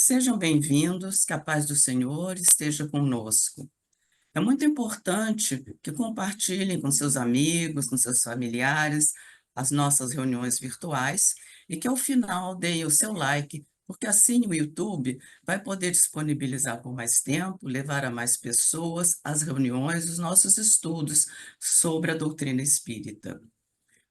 Sejam bem-vindos, que a paz do Senhor esteja conosco. É muito importante que compartilhem com seus amigos, com seus familiares, as nossas reuniões virtuais e que ao final deem o seu like, porque assim o YouTube vai poder disponibilizar por mais tempo, levar a mais pessoas as reuniões, os nossos estudos sobre a doutrina espírita.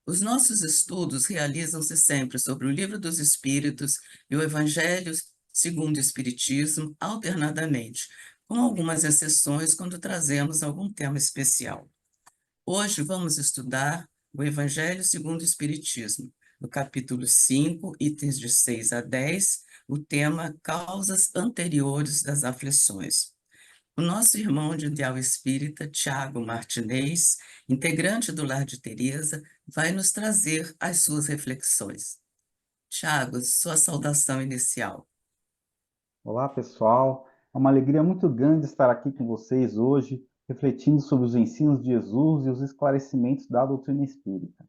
Os nossos estudos realizam-se sempre sobre o Livro dos Espíritos e o Evangelho segundo o Espiritismo, alternadamente, com algumas exceções quando trazemos algum tema especial. Hoje vamos estudar o Evangelho segundo o Espiritismo, no capítulo 5, itens de 6 a 10, o tema Causas Anteriores das Aflições. O nosso irmão de ideal espírita, Tiago Martinez, integrante do Lar de Teresa, vai nos trazer as suas reflexões. Tiago, sua saudação inicial. Olá, pessoal. É uma alegria muito grande estar aqui com vocês hoje, refletindo sobre os ensinos de Jesus e os esclarecimentos da doutrina espírita.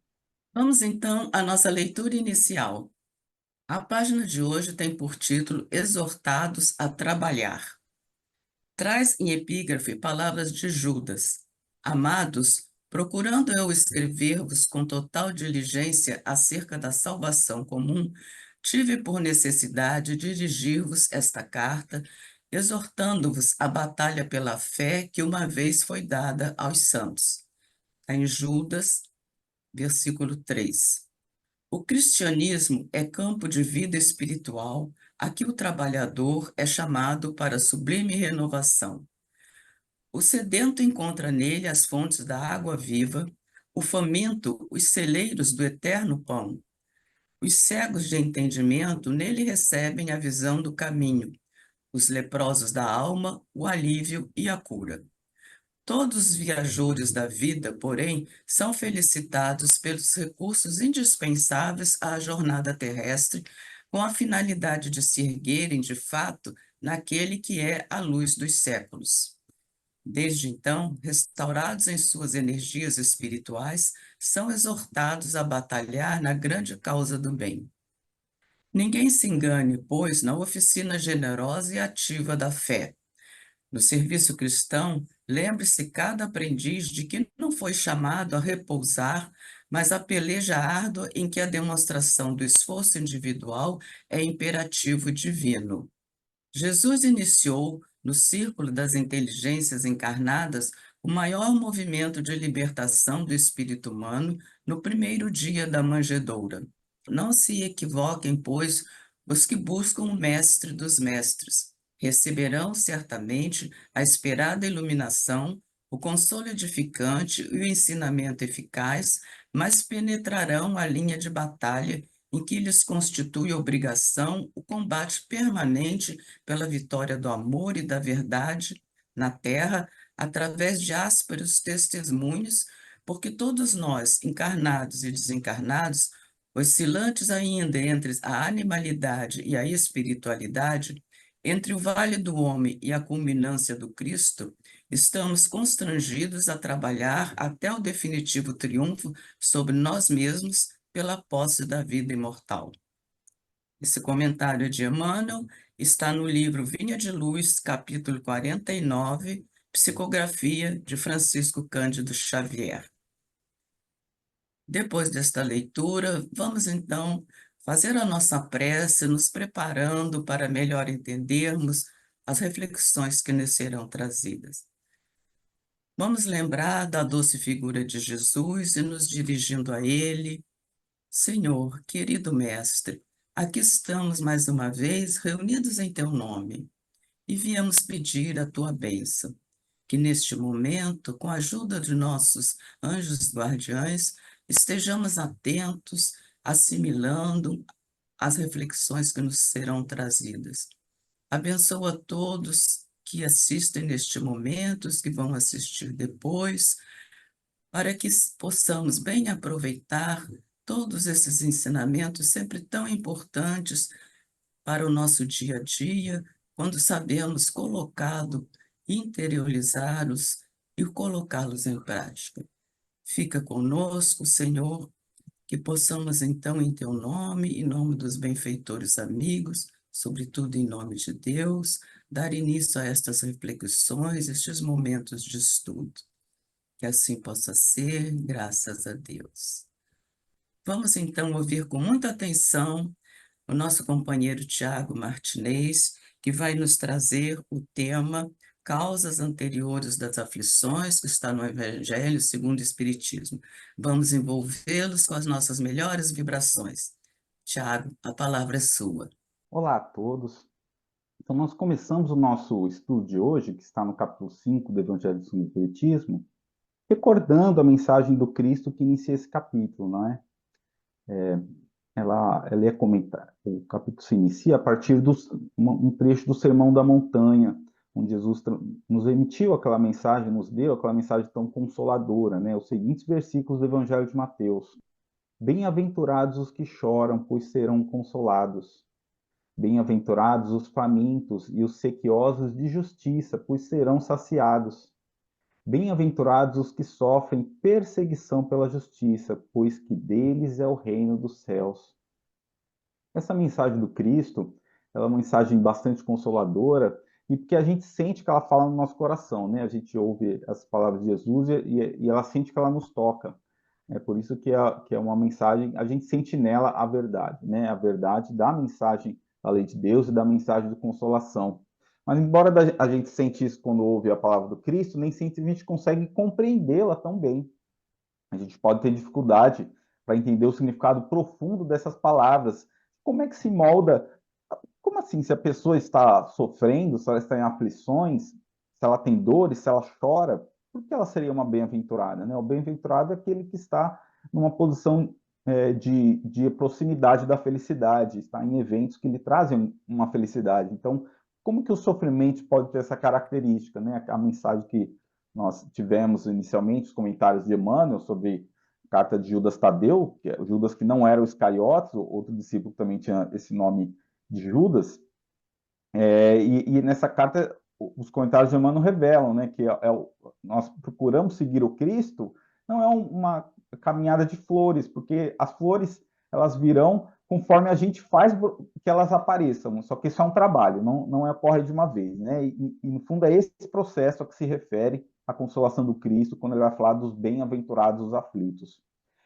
Vamos então à nossa leitura inicial. A página de hoje tem por título Exortados a Trabalhar. Traz em epígrafe palavras de Judas. Amados, procurando eu escrever-vos com total diligência acerca da salvação comum, tive por necessidade dirigir-vos esta carta, exortando-vos à batalha pela fé que uma vez foi dada aos santos. Está em Judas, versículo 3. O cristianismo é campo de vida espiritual, a que o trabalhador é chamado para sublime renovação. O sedento encontra nele as fontes da água viva, o faminto os celeiros do eterno pão. Os cegos de entendimento nele recebem a visão do caminho, os leprosos da alma, o alívio e a cura. Todos os viajores da vida, porém, são felicitados pelos recursos indispensáveis à jornada terrestre, com a finalidade de se erguerem, de fato, naquele que é a luz dos séculos. Desde então, restaurados em suas energias espirituais, são exortados a batalhar na grande causa do bem. Ninguém se engane, pois, na oficina generosa e ativa da fé. No serviço cristão, lembre-se cada aprendiz de que não foi chamado a repousar, mas a peleja árdua em que a demonstração do esforço individual é imperativo divino. Jesus iniciou, no círculo das inteligências encarnadas, o maior movimento de libertação do espírito humano no primeiro dia da manjedoura. Não se equivoquem, pois, os que buscam o mestre dos mestres. Receberão certamente a esperada iluminação, o consolo edificante e o ensinamento eficaz, mas penetrarão a linha de batalha em que lhes constitui obrigação o combate permanente pela vitória do amor e da verdade na terra, através de ásperos testemunhos, porque todos nós, encarnados e desencarnados, oscilantes ainda entre a animalidade e a espiritualidade, entre o vale do homem e a culminância do Cristo, estamos constrangidos a trabalhar até o definitivo triunfo sobre nós mesmos pela posse da vida imortal. Esse comentário de Emmanuel está no livro Vinha de Luz, capítulo 49, Psicografia de Francisco Cândido Xavier. Depois desta leitura, vamos então fazer a nossa prece, nos preparando para melhor entendermos as reflexões que nos serão trazidas. Vamos lembrar da doce figura de Jesus e nos dirigindo a Ele. Senhor, querido Mestre, aqui estamos mais uma vez reunidos em Teu nome e viemos pedir a Tua bênção, que neste momento, com a ajuda de nossos anjos guardiães, estejamos atentos, assimilando as reflexões que nos serão trazidas. Abençoa todos que assistem neste momento, os que vão assistir depois, para que possamos bem aproveitar todos esses ensinamentos sempre tão importantes para o nosso dia a dia, quando sabemos colocá-los, interiorizá-los e colocá-los em prática. Fica conosco, Senhor, que possamos então, em Teu nome, em nome dos benfeitores amigos, sobretudo em nome de Deus, dar início a estas reflexões, estes momentos de estudo. Que assim possa ser, graças a Deus. Vamos então ouvir com muita atenção o nosso companheiro Tiago Martinez, que vai nos trazer o tema Causas Anteriores das Aflições, que está no Evangelho segundo o Espiritismo. Vamos envolvê-los com as nossas melhores vibrações. Tiago, a palavra é sua. Olá a todos. Então, nós começamos o nosso estudo de hoje, que está no capítulo 5 do Evangelho segundo o Espiritismo, recordando a mensagem do Cristo que inicia esse capítulo, não é? Ela é comentada, o capítulo se inicia a partir de um trecho do Sermão da Montanha, onde Jesus nos emitiu aquela mensagem, nos deu aquela mensagem tão consoladora, né? Os seguintes versículos do Evangelho de Mateus: Bem-aventurados os que choram, pois serão consolados. Bem-aventurados os famintos e os sequiosos de justiça, pois serão saciados. Bem-aventurados os que sofrem perseguição pela justiça, pois que deles é o reino dos céus. Essa mensagem do Cristo, ela é uma mensagem bastante consoladora, e porque a gente sente que ela fala no nosso coração, né? A gente ouve as palavras de Jesus e ela sente que ela nos toca. É por isso que é uma mensagem, a gente sente nela a verdade, né? A verdade da mensagem da lei de Deus e da mensagem de consolação. Mas embora a gente sente isso quando ouve a palavra do Cristo, nem sempre a gente consegue compreendê-la tão bem. A gente pode ter dificuldade para entender o significado profundo dessas palavras. Como é que se molda? Como assim? Se a pessoa está sofrendo, se ela está em aflições, se ela tem dores, se ela chora, por que ela seria uma bem-aventurada? Né? O bem-aventurado é aquele que está numa posição de proximidade da felicidade, está em eventos que lhe trazem uma felicidade. Então, como que o sofrimento pode ter essa característica? Né? A mensagem que nós tivemos inicialmente, os comentários de Emmanuel sobre a carta de Judas Tadeu, que é o Judas que não era o Iscariotes, outro discípulo que também tinha esse nome de Judas, e nessa carta os comentários de Emmanuel revelam, né, que nós procuramos seguir o Cristo, não é uma caminhada de flores, porque as flores elas virão conforme a gente faz que elas apareçam, só que isso é um trabalho, não ocorre de uma vez, né? E no fundo é esse processo a que se refere a consolação do Cristo quando ele vai falar dos bem-aventurados os aflitos.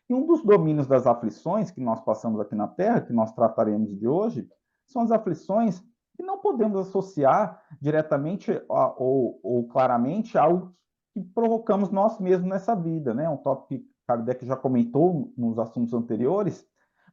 E um dos domínios das aflições que nós passamos aqui na Terra, que nós trataremos de hoje, são as aflições que não podemos associar diretamente ou claramente a algo que provocamos nós mesmos nessa vida, né? Um tópico que Kardec já comentou nos assuntos anteriores,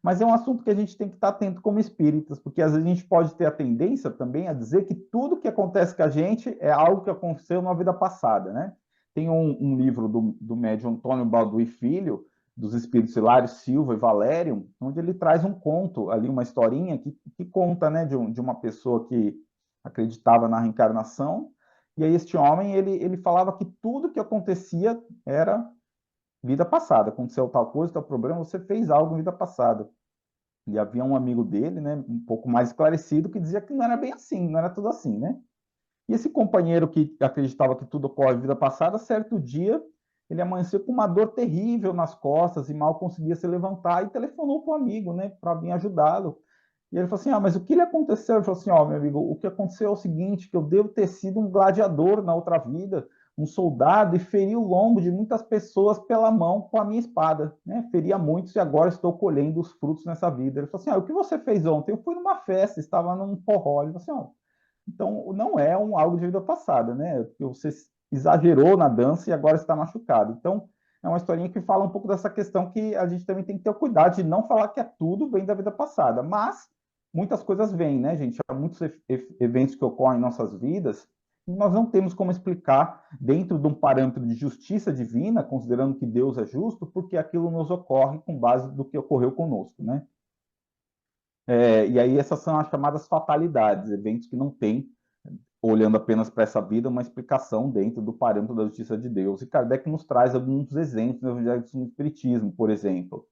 mas é um assunto que a gente tem que estar atento como espíritas, porque às vezes a gente pode ter a tendência também a dizer que tudo que acontece com a gente é algo que aconteceu na vida passada, né? Tem um livro do médium Antônio Balduí Filho, dos espíritos Hilário Silva e Valério, onde ele traz um conto ali, uma historinha que conta, né, de uma pessoa que acreditava na reencarnação, e aí este homem, ele falava que tudo que acontecia era vida passada, aconteceu tal coisa, tal problema, você fez algo em vida passada. E havia um amigo dele, né, um pouco mais esclarecido, que dizia que não era bem assim, não era tudo assim, né? E esse companheiro que acreditava que tudo ocorre em vida passada, certo dia, ele amanheceu com uma dor terrível nas costas e mal conseguia se levantar e telefonou para o amigo, né, para vir ajudá-lo. E ele falou assim: mas o que lhe aconteceu? Ele falou assim: meu amigo, o que aconteceu é o seguinte, que eu devo ter sido um gladiador na outra vida, um soldado, e feri o lombo de muitas pessoas pela mão com a minha espada, né? Feria muitos e agora estou colhendo os frutos nessa vida. Ele falou assim: o que você fez ontem? Eu fui numa festa, estava num forró. Ele falou assim: então não é algo de vida passada, né? Você exagerou na dança e agora está machucado. Então, é uma historinha que fala um pouco dessa questão que a gente também tem que ter cuidado de não falar que é tudo vem da vida passada, mas muitas coisas vêm, né, gente? Há muitos eventos que ocorrem em nossas vidas e nós não temos como explicar dentro de um parâmetro de justiça divina, considerando que Deus é justo, porque aquilo nos ocorre com base do que ocorreu conosco, né? E aí essas são as chamadas fatalidades, eventos que não têm, olhando apenas para essa vida, uma explicação dentro do parâmetro da justiça de Deus. E Kardec nos traz alguns exemplos no Evangelho do Espiritismo, por exemplo,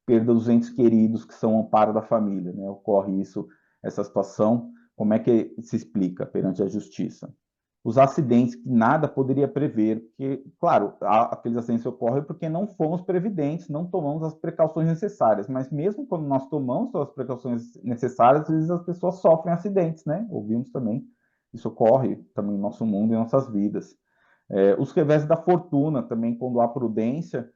perda dos entes queridos que são o amparo da família, né? Ocorre isso, essa situação, como é que se explica perante a justiça? os acidentes que nada poderia prever, porque, claro, aqueles acidentes ocorrem porque não fomos previdentes, não tomamos as precauções necessárias, mas mesmo quando nós tomamos todas as precauções necessárias, às vezes as pessoas sofrem acidentes, né? Ouvimos também, isso ocorre também no nosso mundo e em nossas vidas. Os revés da fortuna também, quando há prudência,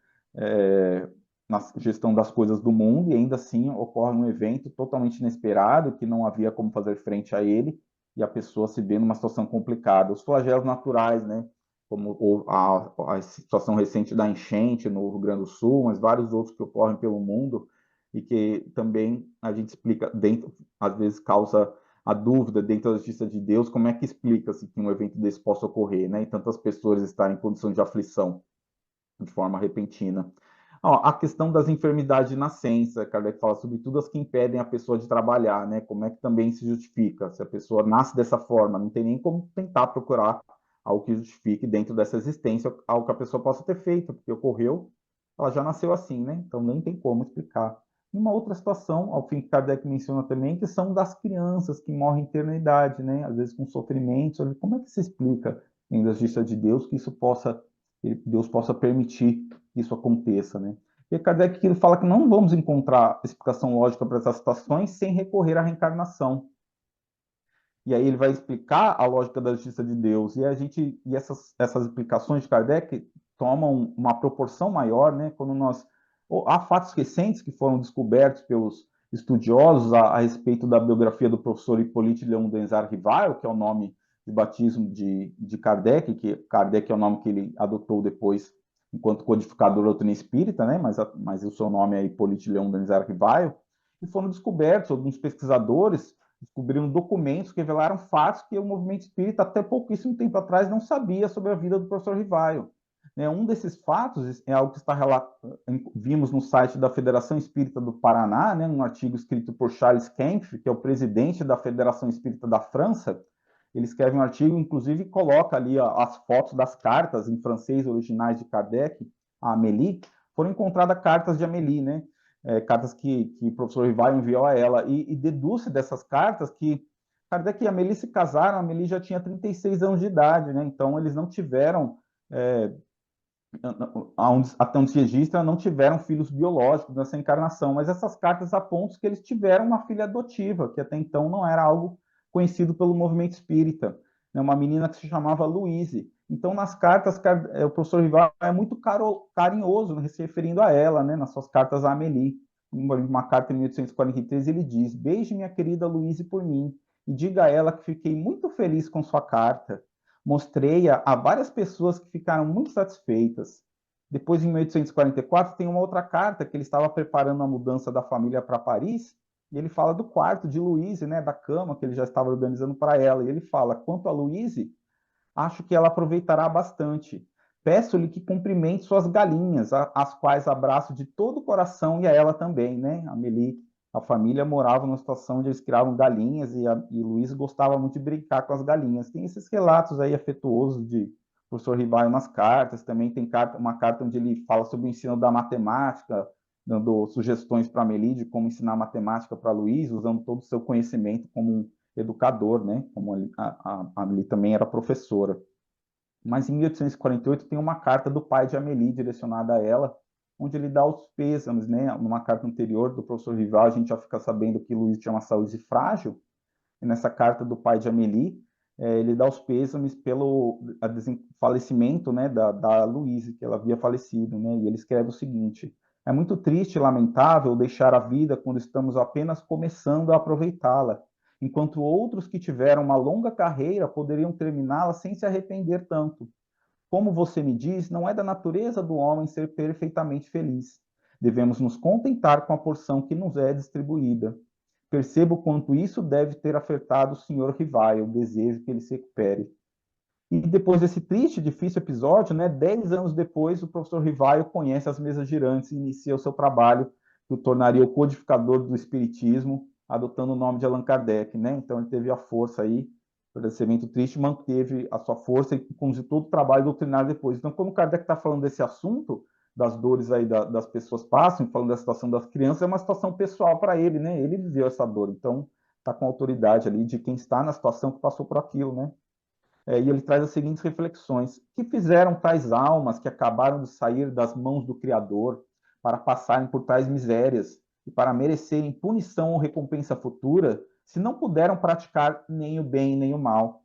na gestão das coisas do mundo, e ainda assim ocorre um evento totalmente inesperado, que não havia como fazer frente a ele, e a pessoa se vê numa situação complicada. Os flagelos naturais, né? Como a situação recente da enchente no Rio Grande do Sul, mas vários outros que ocorrem pelo mundo, e que também a gente explica, dentro, às vezes causa a dúvida dentro da justiça de Deus, como é que explica-se que um evento desse possa ocorrer, né? E tantas pessoas estarem em condição de aflição de forma repentina. A questão das enfermidades de nascença, Kardec fala sobretudo as que impedem a pessoa de trabalhar, né? Como é que também se justifica? Se a pessoa nasce dessa forma, não tem nem como tentar procurar algo que justifique dentro dessa existência algo que a pessoa possa ter feito, porque ocorreu, ela já nasceu assim, né? Então nem tem como explicar. E uma outra situação, ao fim que Kardec menciona também, que são das crianças que morrem em eternidade, né? Às vezes com sofrimentos. Como é que se explica, em da justiça de Deus, que isso possa, que Deus possa permitir que isso aconteça, né? E Kardec ele fala que não vamos encontrar explicação lógica para essas situações sem recorrer à reencarnação. E aí ele vai explicar a lógica da justiça de Deus. E essas explicações de Kardec tomam uma proporção maior, né? Quando há fatos recentes que foram descobertos pelos estudiosos a respeito da biografia do professor Hippolyte Léon Denis Rivail, que é o nome de batismo de Kardec, que Kardec é o nome que ele adotou depois enquanto codificador da doutrina espírita, né? Mas o seu nome é Hippolyte Léon Denis Rivail, e foram descobertos alguns pesquisadores descobriram documentos que revelaram fatos que o movimento espírita, até pouquíssimo tempo atrás, não sabia sobre a vida do professor Rivaio. Um desses fatos é algo que está vimos no site da Federação Espírita do Paraná, um artigo escrito por Charles Kempf, que é o presidente da Federação Espírita da França. Ele escreve um artigo, inclusive coloca ali as fotos das cartas em francês originais de Kardec, a Amélie. Foram encontradas cartas de Amélie, cartas que o professor Rivaio enviou a ela, e deduz dessas cartas que Kardec e Amélie se casaram, a Amélie já tinha 36 anos de idade, então eles não tiveram, até onde se registra, não tiveram filhos biológicos nessa encarnação, mas essas cartas apontam que eles tiveram uma filha adotiva, que até então não era algo conhecido pelo movimento espírita, uma menina que se chamava Louise. Então, nas cartas, o professor Rival é muito carinhoso se referindo a ela, nas suas cartas a Amélie. Uma carta em 1843, ele diz: "Beije minha querida Louise por mim e diga a ela que fiquei muito feliz com sua carta. Mostrei-a a várias pessoas que ficaram muito satisfeitas." Depois, em 1844, tem uma outra carta que ele estava preparando a mudança da família para Paris, e ele fala do quarto de Louise, da cama que ele já estava organizando para ela. E ele fala: "Quanto a Louise, acho que ela aproveitará bastante. Peço-lhe que cumprimente suas galinhas, as quais abraço de todo o coração, e a ela também." A Amélie, a família morava numa situação onde eles criavam galinhas, e Luiz gostava muito de brincar com as galinhas. Tem esses relatos aí afetuosos de professor Ribaio nas cartas. Também tem uma carta onde ele fala sobre o ensino da matemática, dando sugestões para Amélie de como ensinar matemática para Luiz, usando todo o seu conhecimento como um educador, como a Amélie também era professora. Mas em 1848 tem uma carta do pai de Amélie direcionada a ela, onde ele dá os pêsames, numa carta anterior do professor Rival, a gente já fica sabendo que Luiz tinha uma saúde frágil, e nessa carta do pai de Amélie, ele dá os pêsames pelo falecimento, da Louise, que ela havia falecido, e ele escreve o seguinte: "É muito triste e lamentável deixar a vida quando estamos apenas começando a aproveitá-la, enquanto outros que tiveram uma longa carreira poderiam terminá-la sem se arrepender tanto. Como você me diz, não é da natureza do homem ser perfeitamente feliz. Devemos nos contentar com a porção que nos é distribuída. Percebo quanto isso deve ter afetado o Sr. Rivaio, o desejo que ele se recupere." E depois desse triste e difícil episódio, 10 anos depois, o professor Rivaio conhece as mesas girantes e inicia o seu trabalho, que o tornaria o codificador do Espiritismo, adotando o nome de Allan Kardec. Então ele teve a força aí, por esse evento triste, manteve a sua força e conduziu todo o trabalho doutrinário depois. Então, quando Kardec está falando desse assunto, das dores aí das pessoas passam, falando da situação das crianças, é uma situação pessoal para ele, Ele viveu essa dor, então está com a autoridade ali de quem está na situação que passou por aquilo, E ele traz as seguintes reflexões: que fizeram tais almas que acabaram de sair das mãos do Criador para passarem por tais misérias e para merecerem punição ou recompensa futura, se não puderam praticar nem o bem nem o mal?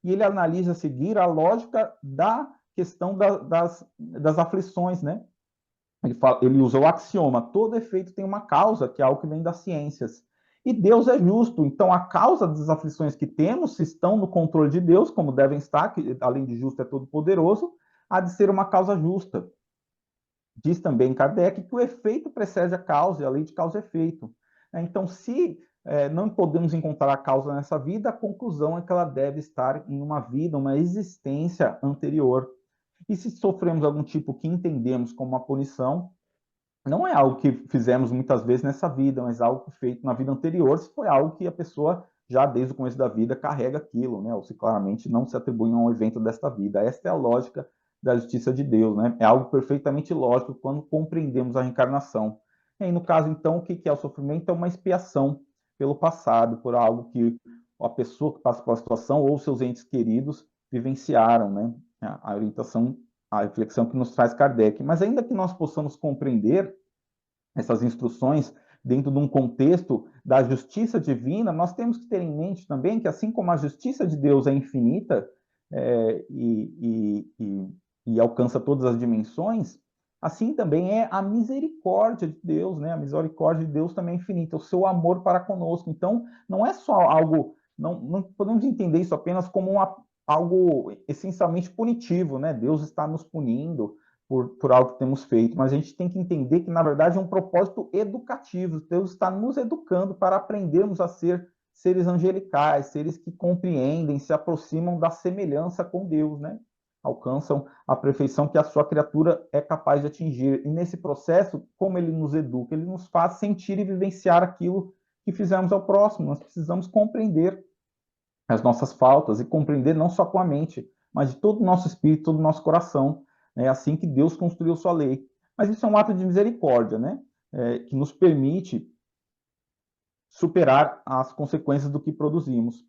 E ele analisa a seguir a lógica da questão das aflições, né? Ele usa o axioma: todo efeito tem uma causa, que é algo que vem das ciências. E Deus é justo, então a causa das aflições que temos estão no controle de Deus, como devem estar, que além de justo é todo-poderoso, há de ser uma causa justa. Diz também Kardec que o efeito precede a causa, e a lei de causa e efeito. Então, se não podemos encontrar a causa nessa vida, a conclusão é que ela deve estar em uma vida, uma existência anterior. E se sofremos algum tipo que entendemos como uma punição, não é algo que fizemos muitas vezes nessa vida, mas algo feito na vida anterior, se foi algo que a pessoa já desde o começo da vida carrega aquilo, né? Ou se claramente não se atribui a um evento desta vida. Esta é a lógica da justiça de Deus, né? É algo perfeitamente lógico quando compreendemos a reencarnação. E aí, no caso, então, o que é o sofrimento? É uma expiação pelo passado, por algo que a pessoa que passa pela situação ou seus entes queridos vivenciaram, né? A orientação, a reflexão que nos traz Kardec. Mas ainda que nós possamos compreender essas instruções dentro de um contexto da justiça divina, nós temos que ter em mente também que, assim como a justiça de Deus é infinita e alcança todas as dimensões, assim também é a misericórdia de Deus, né? A misericórdia de Deus também é infinita, o seu amor para conosco. Então, não é só algo, não podemos entender isso apenas como algo essencialmente punitivo, né? Deus está nos punindo, por algo que temos feito, mas a gente tem que entender que, na verdade, é um propósito educativo. Deus está nos educando para aprendermos a ser seres angelicais, seres que compreendem, se aproximam da semelhança com Deus, né? Alcançam a perfeição que a sua criatura é capaz de atingir. E nesse processo, como ele nos educa? Ele nos faz sentir e vivenciar aquilo que fizemos ao próximo. Nós precisamos compreender as nossas faltas e compreender não só com a mente, mas de todo o nosso espírito, todo o nosso coração. É assim que Deus construiu sua lei. Mas isso é um ato de misericórdia, né? Que nos permite superar as consequências do que produzimos.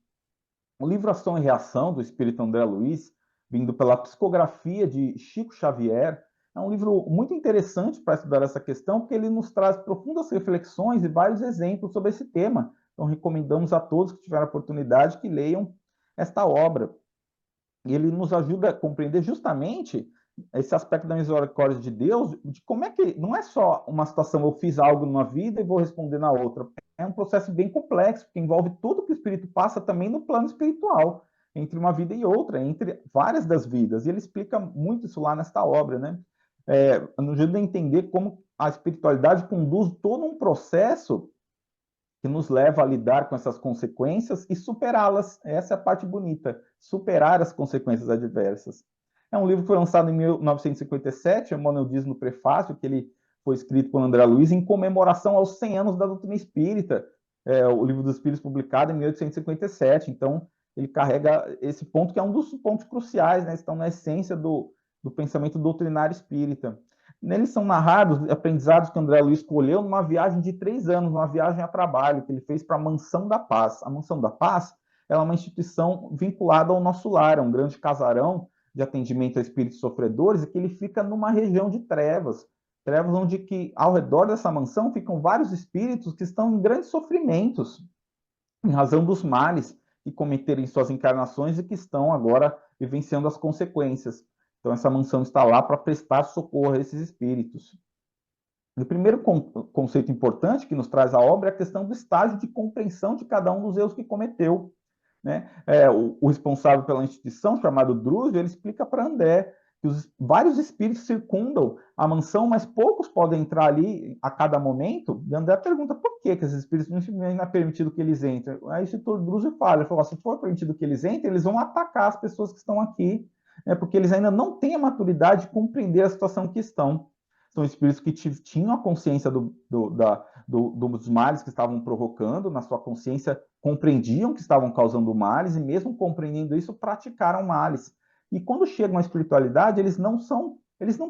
O livro Ação e Reação, do espírito André Luiz, vindo pela psicografia de Chico Xavier, é um livro muito interessante para estudar essa questão, porque ele nos traz profundas reflexões e vários exemplos sobre esse tema. Então, recomendamos a todos que tiverem a oportunidade que leiam esta obra. E ele nos ajuda a compreender justamente esse aspecto da misericórdia de Deus, de como é que não é só uma situação, eu fiz algo numa vida e vou responder na outra. É um processo bem complexo, que envolve tudo que o espírito passa também no plano espiritual, entre uma vida e outra, entre várias das vidas. E ele explica muito isso lá nesta obra, né? Nos ajuda a entender como a espiritualidade conduz todo um processo que nos leva a lidar com essas consequências e superá-las. Essa é a parte bonita, superar as consequências adversas. É um livro que foi lançado em 1957, Emmanuel diz no prefácio que ele foi escrito por André Luiz em comemoração aos 100 anos da doutrina espírita, o Livro dos Espíritos publicado em 1857. Então, ele carrega esse ponto que é um dos pontos cruciais, né? Estão na essência do pensamento doutrinário espírita. Neles são narrados aprendizados que André Luiz colheu numa viagem de 3 anos, uma viagem a trabalho que ele fez para a Mansão da Paz. A Mansão da Paz é uma instituição vinculada ao Nosso Lar, é um grande casarão de atendimento a espíritos sofredores, e que ele fica numa região de trevas, trevas onde que ao redor dessa mansão ficam vários espíritos que estão em grandes sofrimentos, em razão dos males que cometeram em suas encarnações e que estão agora vivenciando as consequências. Então, essa mansão está lá para prestar socorro a esses espíritos. O primeiro conceito importante que nos traz a obra é a questão do estágio de compreensão de cada um dos erros que cometeu. Né? O responsável pela instituição, chamado Drúzio, ele explica para André que vários espíritos circundam a mansão, mas poucos podem entrar ali a cada momento. E André pergunta por que esses espíritos não é permitido que eles entrem. Aí o Drúzio fala, ele falou, se for permitido que eles entrem, eles vão atacar as pessoas que estão aqui, né? Porque eles ainda não têm a maturidade de compreender a situação que estão. São espíritos que tinham a consciência dos males que estavam provocando, na sua consciência compreendiam que estavam causando males, e mesmo compreendendo isso, praticaram males. E quando chegam à espiritualidade, eles não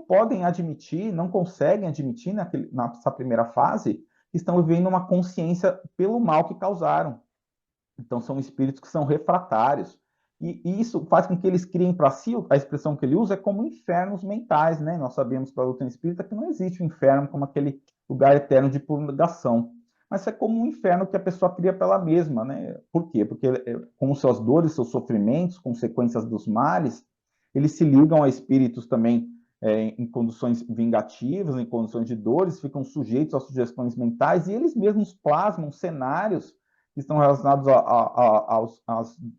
podem admitir, não conseguem admitir nessa primeira fase, que estão vivendo uma consciência pelo mal que causaram. Então, são espíritos que são refratários, E isso faz com que eles criem para si, a expressão que ele usa é como infernos mentais, né? Nós sabemos pela doutrina espírita que não existe um inferno como aquele lugar eterno de purgação, mas é como um inferno que a pessoa cria pela mesma, né? Por quê? Porque com suas dores, seus sofrimentos, consequências dos males, eles se ligam a espíritos também em condições vingativas, em condições de dores, ficam sujeitos a sugestões mentais e eles mesmos plasmam cenários que estão relacionados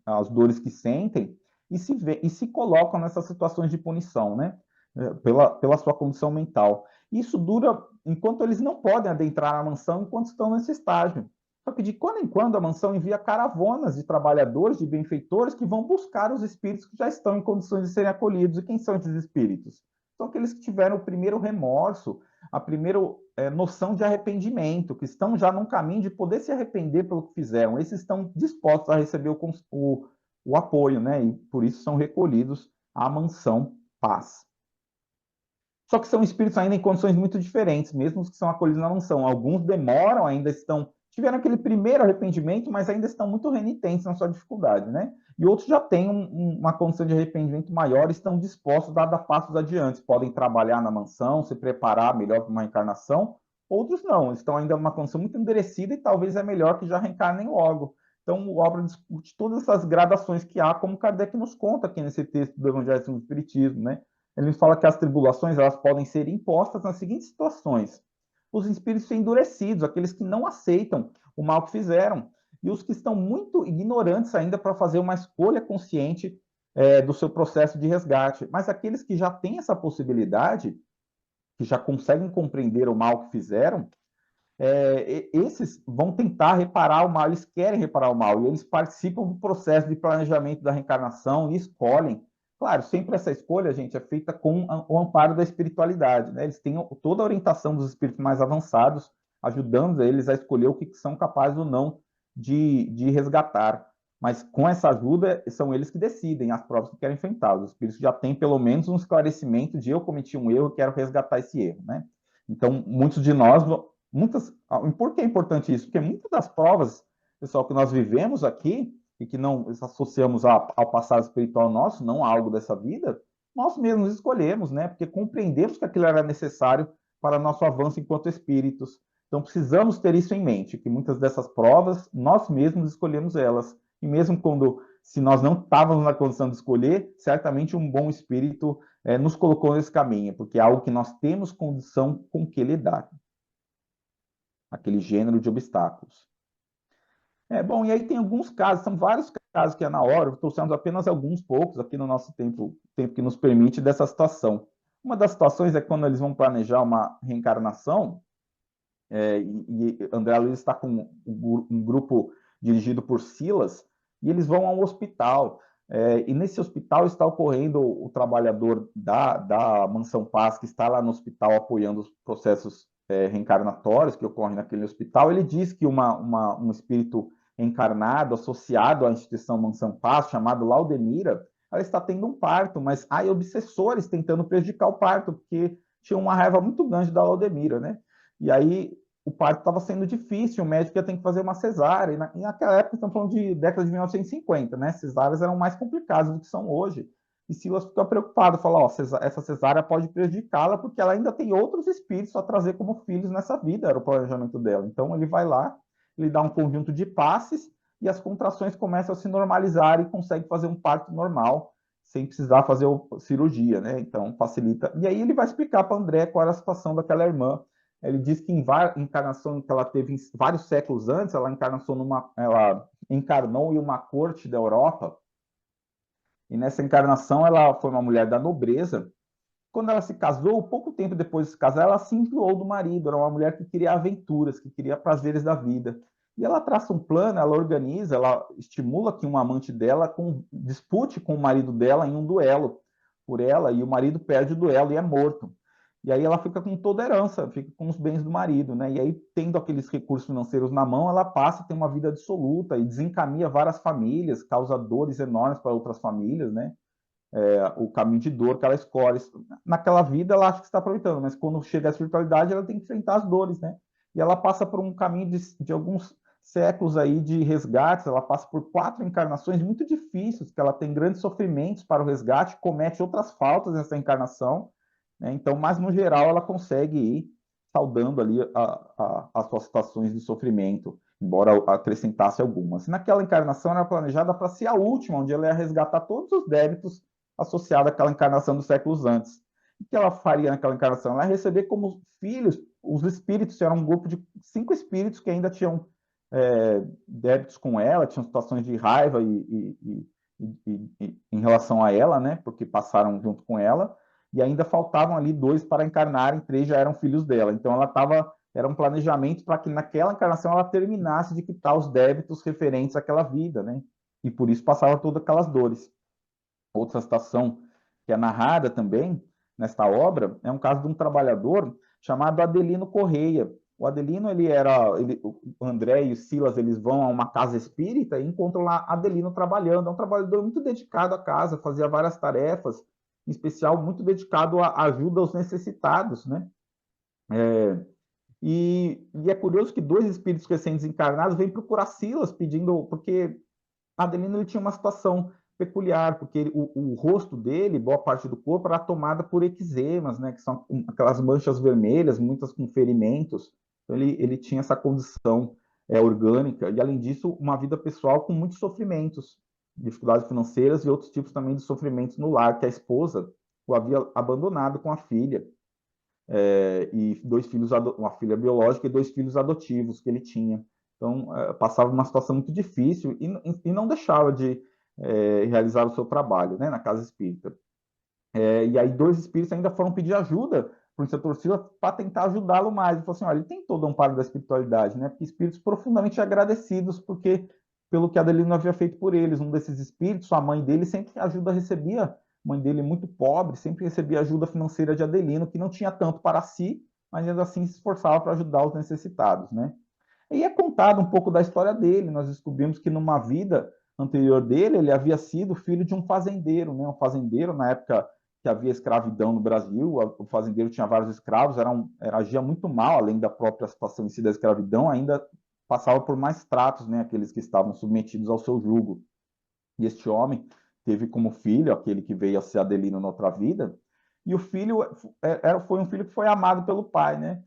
às dores que sentem e se colocam nessas situações de punição, né? Pela sua condição mental. Isso dura enquanto eles não podem adentrar a mansão enquanto estão nesse estágio. Só que de quando em quando a mansão envia caravanas de trabalhadores, de benfeitores, que vão buscar os espíritos que já estão em condições de serem acolhidos. E quem são esses espíritos? São aqueles que tiveram o primeiro remorso, a primeira noção de arrependimento, que estão já num caminho de poder se arrepender pelo que fizeram. Esses estão dispostos a receber o apoio, né? E por isso são recolhidos à mansão Paz. Só que são espíritos ainda em condições muito diferentes, mesmo os que são acolhidos na mansão. Alguns demoram, ainda tiveram aquele primeiro arrependimento, mas ainda estão muito renitentes na sua dificuldade, né? E outros já têm uma condição de arrependimento maior e estão dispostos a dar passos adiante. Podem trabalhar na mansão, se preparar melhor para uma reencarnação. Outros não, estão ainda numa condição muito endurecida e talvez é melhor que já reencarnem logo. Então, o obra discute todas essas gradações que há, como Kardec nos conta aqui nesse texto do Evangelho segundo o Espiritismo, né? Ele nos fala que as tribulações elas podem ser impostas nas seguintes situações: os espíritos endurecidos, aqueles que não aceitam o mal que fizeram, e os que estão muito ignorantes ainda para fazer uma escolha consciente do seu processo de resgate. Mas aqueles que já têm essa possibilidade, que já conseguem compreender o mal que fizeram, esses vão tentar reparar o mal, eles querem reparar o mal, e eles participam do processo de planejamento da reencarnação e escolhem. Claro, sempre essa escolha, gente, é feita com o amparo da espiritualidade, né? Eles têm toda a orientação dos espíritos mais avançados, ajudando eles a escolher o que são capazes ou não de resgatar. Mas com essa ajuda, são eles que decidem as provas que querem enfrentar. Os espíritos já têm pelo menos um esclarecimento de eu cometi um erro e quero resgatar esse erro, né? Então, muitos de nós por que é importante isso? Porque muitas das provas, pessoal, que nós vivemos aqui e que não associamos ao passado espiritual nosso, não a algo dessa vida, nós mesmos escolhemos, né? Porque compreendemos que aquilo era necessário para nosso avanço enquanto espíritos. Então, precisamos ter isso em mente, que muitas dessas provas, nós mesmos escolhemos elas. E mesmo se nós não estávamos na condição de escolher, certamente um bom espírito nos colocou nesse caminho, porque é algo que nós temos condição com que lidar, aquele gênero de obstáculos. Bom, e aí tem alguns casos, são vários casos que é na hora, trouxemos apenas alguns poucos aqui no nosso tempo que nos permite dessa situação. Uma das situações é quando eles vão planejar uma reencarnação, e André Luiz está com um grupo dirigido por Silas, e eles vão a um hospital, e nesse hospital está ocorrendo o trabalhador da Mansão Paz, que está lá no hospital apoiando os processos reencarnatórios que ocorrem naquele hospital. Ele diz que um espírito encarnado, associado à instituição Mansão Paz, chamado Laudemira, ela está tendo um parto, mas há obsessores tentando prejudicar o parto, porque tinha uma raiva muito grande da Laudemira, né? E aí o parto estava sendo difícil, o médico ia ter que fazer uma cesárea, e naquela época, estamos falando de década de 1950, né? Cesáreas eram mais complicadas do que são hoje. E Silas fica preocupado, fala, ó, essa cesárea pode prejudicá-la, porque ela ainda tem outros espíritos a trazer como filhos nessa vida, era o planejamento dela. Então ele vai lá, ele dá um conjunto de passes, e as contrações começam a se normalizar e consegue fazer um parto normal, sem precisar fazer cirurgia, né? Então facilita. E aí ele vai explicar para André qual era a situação daquela irmã. Ele diz que em encarnação que ela teve vários séculos antes, ela encarnou em uma corte da Europa, e nessa encarnação ela foi uma mulher da nobreza. Quando ela se casou, pouco tempo depois de se casar, ela se enjoou do marido. Era uma mulher que queria aventuras, que queria prazeres da vida. E ela traça um plano, ela organiza, ela estimula que um amante dela dispute com o marido dela em um duelo por ela, e o marido perde o duelo e é morto. E aí ela fica com toda a herança, fica com os bens do marido, né? E aí, tendo aqueles recursos financeiros na mão, ela passa a ter uma vida dissoluta e desencaminha várias famílias, causa dores enormes para outras famílias, né? O caminho de dor que ela escolhe. Naquela vida, ela acha que está aproveitando, mas quando chega a espiritualidade, ela tem que enfrentar as dores, né? E ela passa por um caminho de alguns séculos aí de resgates, ela passa por 4 encarnações muito difíceis, que ela tem grandes sofrimentos para o resgate, comete outras faltas nessa encarnação, né? Então, mas no geral ela consegue ir saudando ali as suas situações de sofrimento, embora acrescentasse algumas. Naquela encarnação era planejada para ser a última, onde ela ia resgatar todos os débitos associados àquela encarnação dos séculos antes. O que ela faria naquela encarnação? Ela ia receber como filhos os espíritos, era um grupo de 5 espíritos que ainda tinham débitos com ela, tinham situações de raiva em relação a ela, né? Porque passaram junto com ela, e ainda faltavam ali 2 para encarnarem, 3 já eram filhos dela. Então ela estava, era um planejamento para que naquela encarnação ela terminasse de quitar os débitos referentes àquela vida, né? E por isso passava todas aquelas dores. Outra situação que é narrada também nesta obra é um caso de um trabalhador chamado Adelino Correia. O Adelino, o André e o Silas, eles vão a uma casa espírita e encontram lá Adelino trabalhando. É um trabalhador muito dedicado à casa, fazia várias tarefas, em especial muito dedicado à ajuda aos necessitados, né? E é curioso que 2 espíritos recém-desencarnados vêm procurar Silas pedindo, porque Adelino ele tinha uma situação peculiar, porque o rosto dele, boa parte do corpo, era tomada por eczemas, né, que são aquelas manchas vermelhas, muitas com ferimentos. Então, ele tinha essa condição orgânica, e além disso, uma vida pessoal com muitos sofrimentos, dificuldades financeiras e outros tipos também de sofrimentos no lar, que a esposa o havia abandonado com a filha, e 2 filhos, uma filha biológica e 2 filhos adotivos que ele tinha. Então, passava uma situação muito difícil e não deixava de realizar o seu trabalho, né, na casa espírita. E aí 2 espíritos ainda foram pedir ajuda para o instrutor Silas para tentar ajudá-lo mais. Ele falou assim, olha, ele tem todo o amparo da espiritualidade, né? Porque espíritos profundamente agradecidos pelo que Adelino havia feito por eles. Um desses espíritos, a mãe dele, sempre recebia, a mãe dele muito pobre, sempre recebia ajuda financeira de Adelino, que não tinha tanto para si, mas ainda assim se esforçava para ajudar os necessitados, né? E é contado um pouco da história dele. Nós descobrimos que numa vida anterior dele, ele havia sido filho de um fazendeiro, né? Um fazendeiro, na época que havia escravidão no Brasil, o fazendeiro tinha vários escravos, agia muito mal, além da própria situação em si da escravidão, ainda passava por mais tratos, né? Aqueles que estavam submetidos ao seu jugo. E este homem teve como filho, aquele que veio a ser Adelino na outra vida, e o filho foi um filho que foi amado pelo pai, né?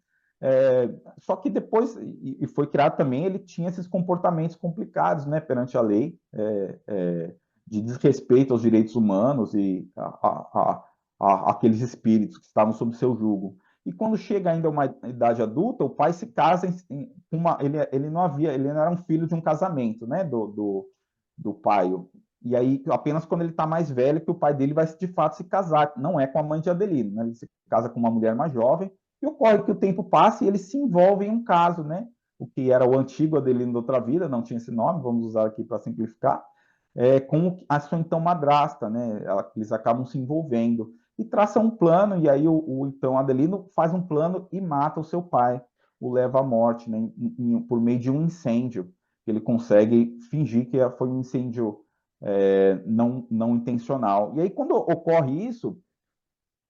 Só que depois, e foi criado também, ele tinha esses comportamentos complicados, né, perante a lei, de desrespeito aos direitos humanos e aqueles espíritos que estavam sob seu jugo. E quando chega ainda a uma idade adulta, o pai se casa ele não era um filho de um casamento, né, do pai. E aí, apenas quando ele está mais velho, que o pai dele vai de fato se casar. Não é com a mãe de Adelino, né? Ele se casa com uma mulher mais jovem, e ocorre que o tempo passa e ele se envolve em um caso, né? O que era o antigo Adelino da outra vida, não tinha esse nome, vamos usar aqui para simplificar, com a sua então madrasta, né? Eles acabam se envolvendo e traçam um plano, e aí o então Adelino faz um plano e mata o seu pai, o leva à morte, né? Por meio de um incêndio. Ele consegue fingir que foi um incêndio não intencional. E aí, quando ocorre isso,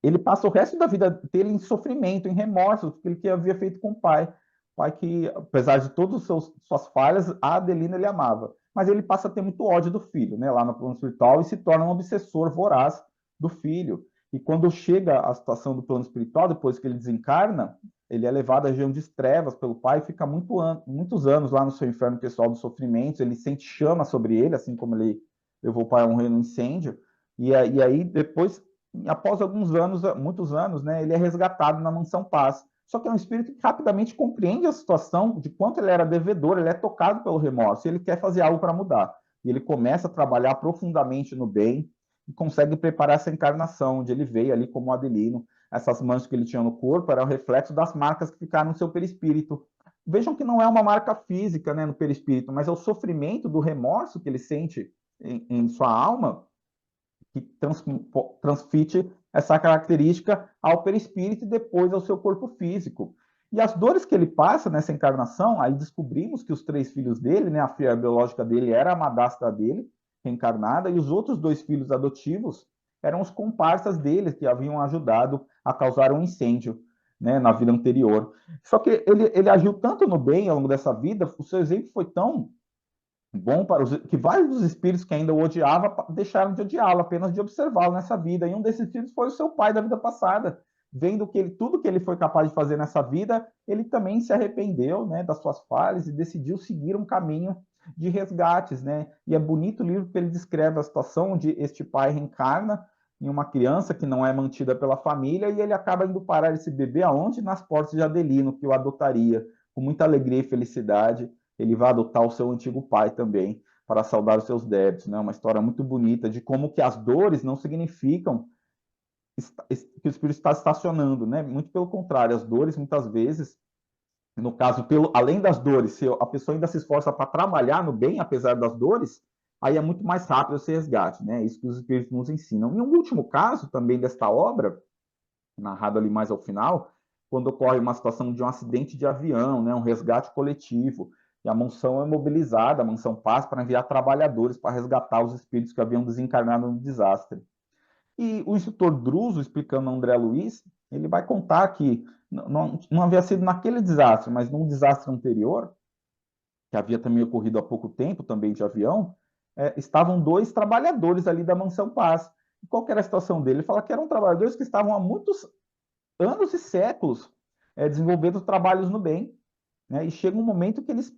ele passa o resto da vida dele em sofrimento, em remorso, porque ele que havia feito com o pai. O pai que, apesar de todas suas falhas, a Adelina ele amava. Mas ele passa a ter muito ódio do filho, né, lá no plano espiritual, e se torna um obsessor voraz do filho. E quando chega a situação do plano espiritual, depois que ele desencarna, ele é levado à região de trevas pelo pai e fica muitos anos lá no seu inferno pessoal dos sofrimentos. Ele sente chama sobre ele, assim como ele levou o pai a um reino incêndio. E aí, depois, após alguns anos, muitos anos, né, ele é resgatado na Mansão Paz. Só que é um espírito que rapidamente compreende a situação de quanto ele era devedor, ele é tocado pelo remorso, e ele quer fazer algo para mudar. E ele começa a trabalhar profundamente no bem e consegue preparar essa encarnação, onde ele veio ali como Adelino. Essas manchas que ele tinha no corpo eram reflexo das marcas que ficaram no seu perispírito. Vejam que não é uma marca física, né, no perispírito, mas é o sofrimento do remorso que ele sente em sua alma que transfite essa característica ao perispírito e depois ao seu corpo físico. E as dores que ele passa nessa encarnação, aí descobrimos que os 3 filhos dele, né, a filha biológica dele era a madrasta dele, reencarnada, e os outros 2 filhos adotivos eram os comparsas dele, que haviam ajudado a causar um incêndio. né, na vida anterior. Só que ele agiu tanto no bem ao longo dessa vida, o seu exemplo foi tão bom para os que vários dos espíritos que ainda o odiavam deixaram de odiá-lo, apenas de observá-lo nessa vida. E um desses espíritos foi o seu pai da vida passada. Vendo que tudo que ele foi capaz de fazer nessa vida, ele também se arrependeu, né, das suas falhas e decidiu seguir um caminho de resgates, né? E é bonito o livro que ele descreve a situação onde este pai reencarna em uma criança que não é mantida pela família e ele acaba indo parar esse bebê aonde? Nas portas de Adelino, que o adotaria com muita alegria e felicidade. Ele vai adotar o seu antigo pai também para saldar os seus débitos, né? Uma história muito bonita de como que as dores não significam que o espírito está estacionando, né? Muito pelo contrário, as dores muitas vezes, no caso, além das dores, se a pessoa ainda se esforça para trabalhar no bem, apesar das dores, aí é muito mais rápido esse resgate, né? Isso que os espíritos nos ensinam. E um último caso também desta obra, narrado ali mais ao final, quando ocorre uma situação de um acidente de avião, né? Um resgate coletivo, e a mansão é mobilizada, a mansão Paz, para enviar trabalhadores para resgatar os espíritos que haviam desencarnado no desastre. E o instrutor Druso, explicando a André Luiz, ele vai contar que não havia sido naquele desastre, mas num desastre anterior, que havia também ocorrido há pouco tempo, também de avião, estavam dois trabalhadores ali da Mansão Paz. E qual que era a situação dele? Ele fala que eram trabalhadores que estavam há muitos anos e séculos desenvolvendo trabalhos no bem, né? E chega um momento que eles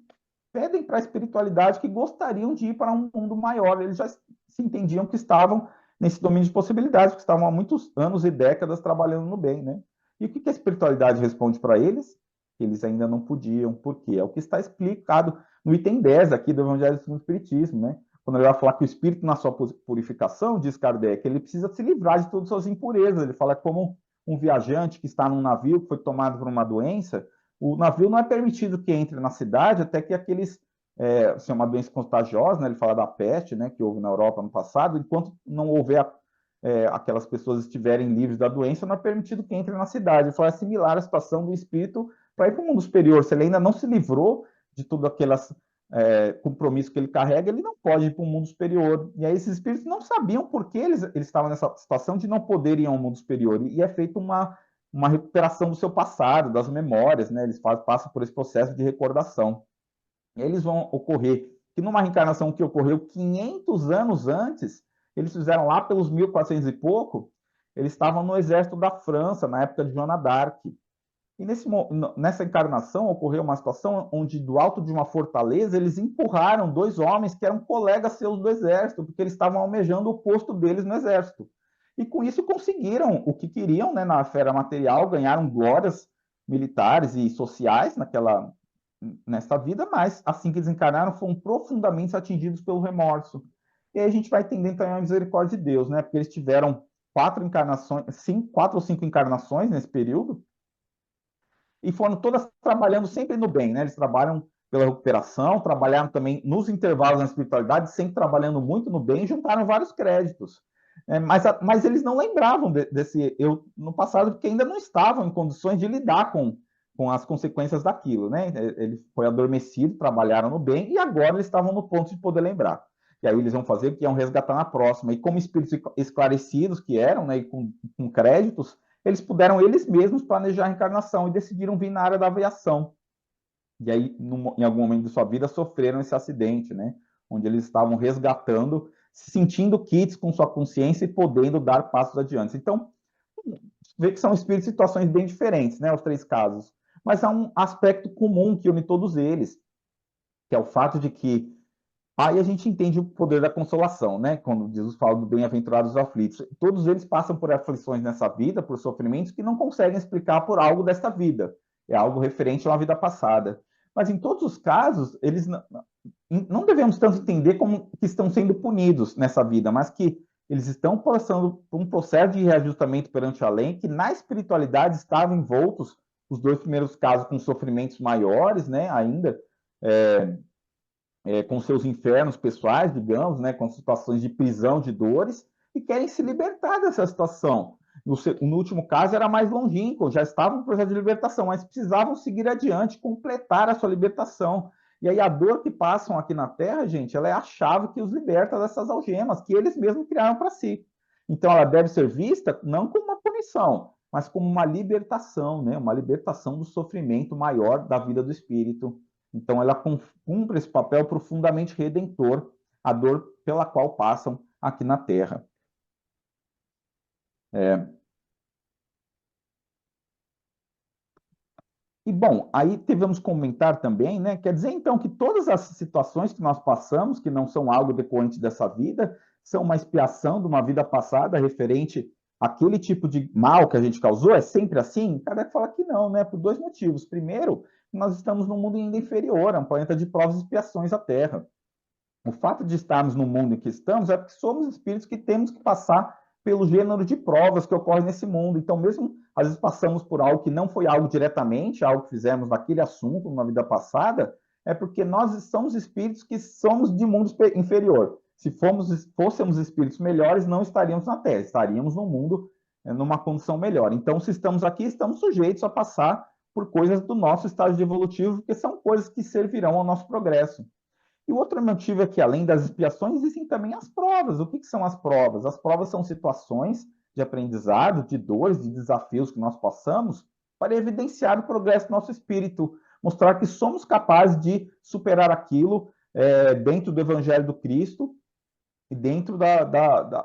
pedem para a espiritualidade que gostariam de ir para um mundo maior. Eles já se entendiam que estavam nesse domínio de possibilidades, que estavam há muitos anos e décadas trabalhando no bem, né? E o que a espiritualidade responde para eles? Eles ainda não podiam, por quê? É o que está explicado no item 10 aqui do Evangelho segundo o Espiritismo, né? Quando ele vai falar que o espírito, na sua purificação, diz Kardec, ele precisa se livrar de todas as suas impurezas. Ele fala como um viajante que está num navio que foi tomado por uma doença, o navio não é permitido que entre na cidade até que aqueles se é uma doença contagiosa, né? Ele fala da peste, né, que houve na Europa no passado, enquanto não houver aquelas pessoas estiverem livres da doença, não é permitido que entre na cidade. Ele fala, é similar à situação do espírito para ir para o mundo superior. Se ele ainda não se livrou de tudo aquelas compromissos que ele carrega, ele não pode ir para o mundo superior. E aí esses espíritos não sabiam por que eles estavam nessa situação de não poder ir ao mundo superior. E é feita uma recuperação do seu passado, das memórias, né? Eles passam por esse processo de recordação. Eles vão ocorrer que numa reencarnação que ocorreu 500 anos antes, eles fizeram lá pelos 1400 e pouco, eles estavam no exército da França, na época de Joana d'Arc. E nessa encarnação ocorreu uma situação onde, do alto de uma fortaleza, eles empurraram dois homens que eram colegas seus do exército, porque eles estavam almejando o posto deles no exército. E com isso conseguiram o que queriam, né, na esfera material, ganharam glórias militares e sociais nessa vida, mas assim que desencarnaram foram profundamente atingidos pelo remorso. E aí a gente vai entendendo também a misericórdia de Deus, né? Porque eles tiveram 4 ou 5 encarnações nesse período, e foram todas trabalhando sempre no bem, né? Eles trabalham pela recuperação, trabalharam também nos intervalos na espiritualidade, sempre trabalhando muito no bem, e juntaram vários créditos. Mas eles não lembravam desse eu no passado, porque ainda não estavam em condições de lidar com as consequências daquilo, né? Ele foi adormecido, trabalharam no bem, e agora eles estavam no ponto de poder lembrar. E aí eles vão fazer o que iam resgatar na próxima. E como espíritos esclarecidos que eram, né, e com créditos, eles puderam eles mesmos planejar a reencarnação e decidiram vir na área da aviação. E aí, em algum momento de sua vida, sofreram esse acidente, né? Onde eles estavam resgatando, se sentindo quites com sua consciência e podendo dar passos adiante. Então, vê que são espíritos em situações bem diferentes, né? Os 3 casos. Mas há um aspecto comum que une todos eles, que é o fato de que aí a gente entende o poder da consolação, né? Quando Jesus fala do bem-aventurados os aflitos. Todos eles passam por aflições nessa vida, por sofrimentos que não conseguem explicar por algo desta vida. É algo referente a uma vida passada. Mas em todos os casos, eles não devemos tanto entender como que estão sendo punidos nessa vida, mas que eles estão passando por um processo de reajustamento perante a lei, que na espiritualidade estavam envoltos, os 2 primeiros casos com sofrimentos maiores, né? Ainda. Com seus infernos pessoais, digamos, né, com situações de prisão, de dores, e querem se libertar dessa situação. No último caso era mais longínquo, já estavam no processo de libertação, mas precisavam seguir adiante, completar a sua libertação. E aí a dor que passam aqui na Terra, gente, ela é a chave que os liberta dessas algemas, que eles mesmos criaram para si. Então ela deve ser vista não como uma punição, mas como uma libertação, né? Uma libertação do sofrimento maior da vida do espírito. Então, ela cumpre esse papel profundamente redentor, a dor pela qual passam aqui na Terra. E, bom, aí devemos comentar também, né? Quer dizer, então, que todas as situações que nós passamos, que não são algo decorrente dessa vida, são uma expiação de uma vida passada referente àquele tipo de mal que a gente causou? É sempre assim? Kardec fala que não, né? Por dois motivos. Primeiro, nós estamos num mundo ainda inferior, é um planeta de provas e expiações à Terra. O fato de estarmos no mundo em que estamos é porque somos espíritos que temos que passar pelo gênero de provas que ocorrem nesse mundo. Então, mesmo às vezes passamos por algo que não foi algo diretamente, algo que fizemos naquele assunto, numa vida passada, é porque nós somos espíritos que somos de mundo inferior. Se fôssemos espíritos melhores, não estaríamos na Terra, estaríamos no mundo numa condição melhor. Então, se estamos aqui, estamos sujeitos a passar por coisas do nosso estágio evolutivo, que são coisas que servirão ao nosso progresso. E o outro motivo é que, além das expiações, existem também as provas. O que são as provas? As provas são situações de aprendizado, de dores, de desafios que nós passamos para evidenciar o progresso do nosso espírito, mostrar que somos capazes de superar aquilo dentro do Evangelho do Cristo e dentro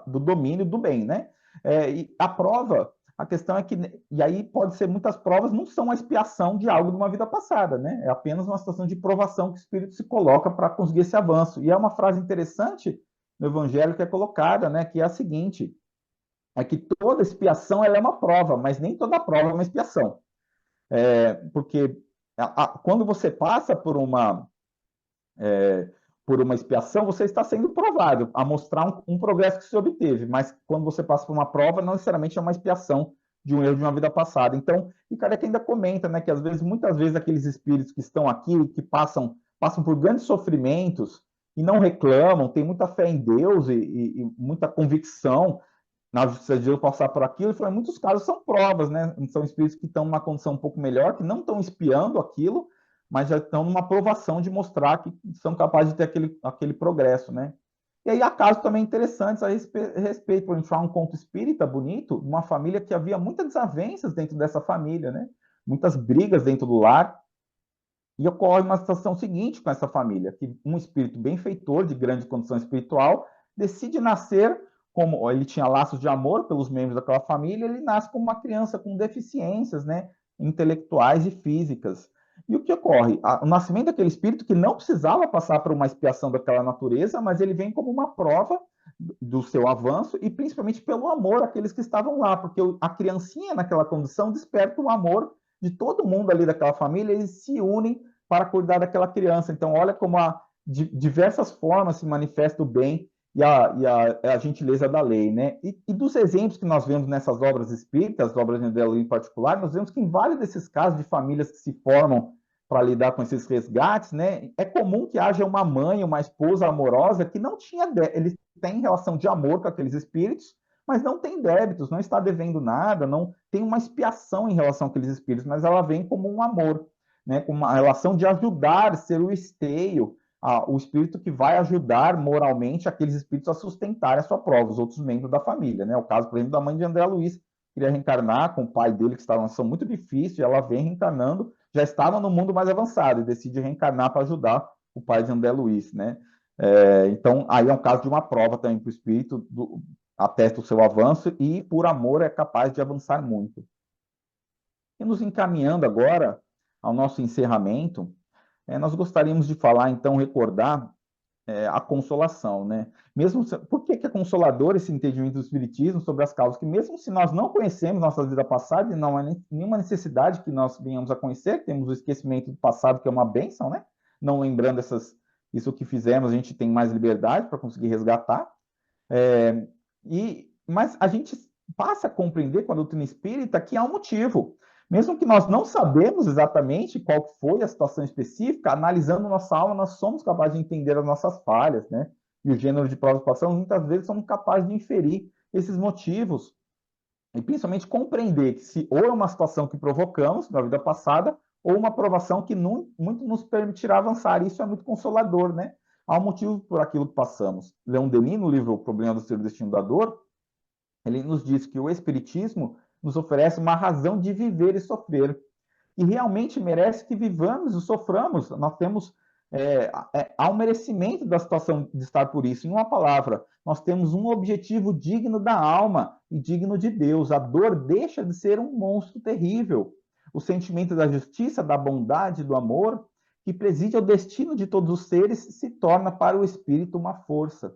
do domínio do bem, né? E a prova, a questão é que, e aí pode ser muitas provas, não são a expiação de algo de uma vida passada, né? É apenas uma situação de provação que o Espírito se coloca para conseguir esse avanço. E é uma frase interessante no Evangelho que é colocada, né? Que é a seguinte, é que toda expiação ela é uma prova, mas nem toda prova é uma expiação. Porque quando você passa por uma expiação, você está sendo provado a mostrar um progresso que se obteve, mas quando você passa por uma prova, não necessariamente é uma expiação de um erro de uma vida passada. Então, e Kardec ainda comenta, né, que às vezes, muitas vezes, aqueles espíritos que estão aqui, que passam por grandes sofrimentos e não reclamam, têm muita fé em Deus e muita convicção na justiça de Deus passar por aquilo, e em muitos casos são provas, né? São espíritos que estão numa condição um pouco melhor, que não estão espiando aquilo, mas já estão numa provação de mostrar que são capazes de ter aquele progresso, né? E aí há casos também interessantes a respeito. Por exemplo, há um conto espírita bonito, uma família que havia muitas desavenças dentro dessa família, né? Muitas brigas dentro do lar. E ocorre uma situação seguinte com essa família, que um espírito benfeitor, de grande condição espiritual, decide nascer, como ele tinha laços de amor pelos membros daquela família, ele nasce como uma criança com deficiências, né, intelectuais e físicas. E o que ocorre? O nascimento daquele espírito que não precisava passar por uma expiação daquela natureza, mas ele vem como uma prova do seu avanço e principalmente pelo amor àqueles que estavam lá, porque a criancinha naquela condição desperta o amor de todo mundo ali daquela família, eles se unem para cuidar daquela criança. Então, olha como de diversas formas se manifesta o bem e a gentileza da lei, né? E dos exemplos que nós vemos nessas obras espíritas, as obras de André Luiz em particular, nós vemos que em vários desses casos de famílias que se formam para lidar com esses resgates, né, é comum que haja uma mãe, uma esposa amorosa que não tinha, eles têm relação de amor com aqueles espíritos, mas não tem débitos, não está devendo nada, não tem uma expiação em relação àqueles espíritos, mas ela vem como um amor, né, com uma relação de ajudar, ser o esteio, o espírito que vai ajudar moralmente aqueles espíritos a sustentar a sua prova, os outros membros da família, né? O caso, por exemplo, da mãe de André Luiz, queria reencarnar com o pai dele, que estava numa situação muito difícil, e ela vem reencarnando, já estava no mundo mais avançado, e decide reencarnar para ajudar o pai de André Luiz, né? Então, aí é um caso de uma prova também para o espírito, atesta o seu avanço, e por amor é capaz de avançar muito. E nos encaminhando agora ao nosso encerramento, nós gostaríamos de falar, então, recordar a consolação, né? Por que é consolador esse entendimento do Espiritismo sobre as causas que, mesmo se nós não conhecemos nossa vida passada, e não há nenhuma necessidade que nós venhamos a conhecer, temos o esquecimento do passado, que é uma bênção, né? Não lembrando isso que fizemos, a gente tem mais liberdade para conseguir resgatar. Mas a gente passa a compreender com a doutrina espírita que há um motivo. Mesmo que nós não sabemos exatamente qual foi a situação específica, analisando nossa alma, nós somos capazes de entender as nossas falhas, né? E o gênero de provas passamos, muitas vezes somos capazes de inferir esses motivos e principalmente compreender que se ou é uma situação que provocamos na vida passada, ou uma provação que muito nos permitirá avançar. Isso é muito consolador, né? Há um motivo por aquilo que passamos. Leon Denis, no livro O Problema do Ser e o Destino da Dor, ele nos diz que o Espiritismo nos oferece uma razão de viver e sofrer. E realmente merece que vivamos e soframos. Nós temos há um merecimento da situação de estar por isso. Em uma palavra, nós temos um objetivo digno da alma e digno de Deus. A dor deixa de ser um monstro terrível. O sentimento da justiça, da bondade, do amor, que preside ao destino de todos os seres, se torna para o espírito uma força.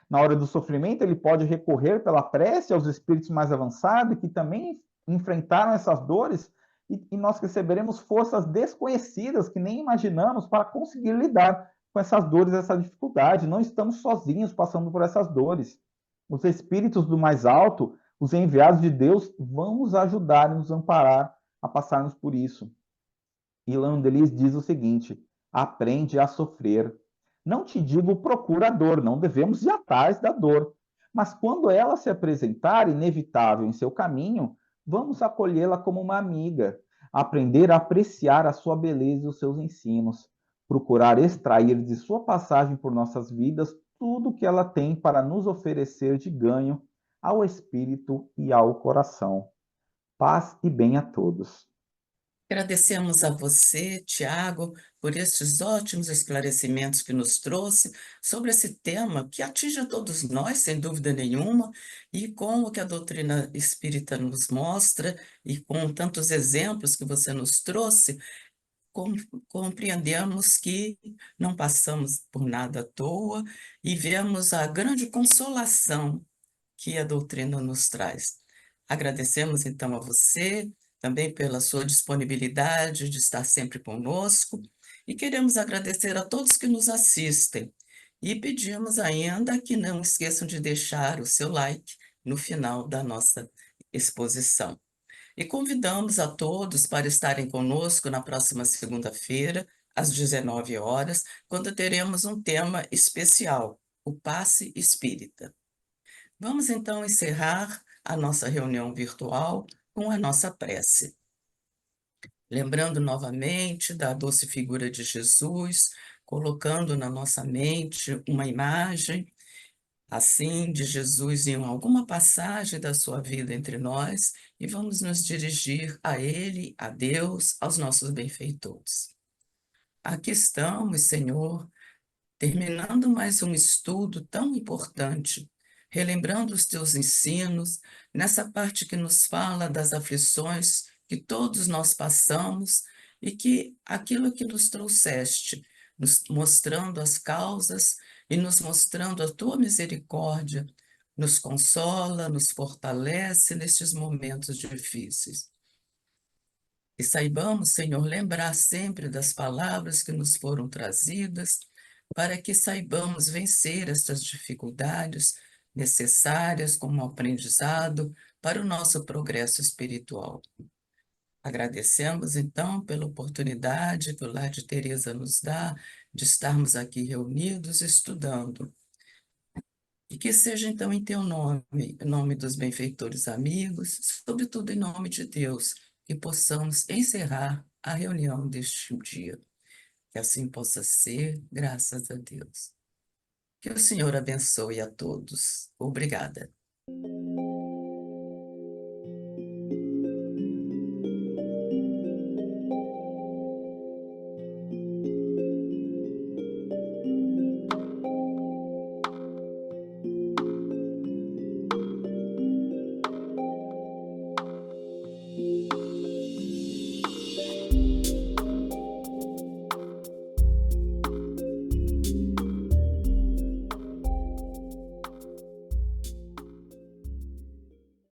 Na hora do sofrimento, ele pode recorrer pela prece aos espíritos mais avançados, que também enfrentaram essas dores, e nós receberemos forças desconhecidas que nem imaginamos para conseguir lidar com essas dores, essa dificuldade. Não estamos sozinhos passando por essas dores. Os espíritos do mais alto, os enviados de Deus, vão nos ajudar e nos amparar a passarmos por isso. E Landelis diz o seguinte: aprende a sofrer. Não te digo procura a dor, não devemos ir atrás da dor. Mas quando ela se apresentar inevitável em seu caminho, vamos acolhê-la como uma amiga, aprender a apreciar a sua beleza e os seus ensinos, procurar extrair de sua passagem por nossas vidas tudo o que ela tem para nos oferecer de ganho ao espírito e ao coração. Paz e bem a todos. Agradecemos a você, Tiago, por estes ótimos esclarecimentos que nos trouxe sobre esse tema que atinge a todos nós, sem dúvida nenhuma, e com o que a doutrina espírita nos mostra e com tantos exemplos que você nos trouxe, com- compreendemos que não passamos por nada à toa e vemos a grande consolação que a doutrina nos traz. Agradecemos então a você também pela sua disponibilidade de estar sempre conosco e queremos agradecer a todos que nos assistem e pedimos ainda que não esqueçam de deixar o seu like no final da nossa exposição. E convidamos a todos para estarem conosco na próxima segunda-feira, às 19 horas, quando teremos um tema especial, o Passe Espírita. Vamos então encerrar a nossa reunião virtual com a nossa prece. Lembrando novamente da doce figura de Jesus, colocando na nossa mente uma imagem, assim, de Jesus em alguma passagem da sua vida entre nós, e vamos nos dirigir a Ele, a Deus, aos nossos benfeitores. Aqui estamos, Senhor, terminando mais um estudo tão importante, relembrando os teus ensinos, nessa parte que nos fala das aflições que todos nós passamos e que aquilo que nos trouxeste, nos mostrando as causas e nos mostrando a tua misericórdia, nos consola, nos fortalece nestes momentos difíceis. E saibamos, Senhor, lembrar sempre das palavras que nos foram trazidas, para que saibamos vencer estas dificuldades necessárias como aprendizado para o nosso progresso espiritual. Agradecemos, então, pela oportunidade que o Lar de Teresa nos dá de estarmos aqui reunidos estudando. E que seja, então, em teu nome, em nome dos benfeitores amigos, sobretudo em nome de Deus, que possamos encerrar a reunião deste dia. Que assim possa ser, graças a Deus. Que o Senhor abençoe a todos. Obrigada.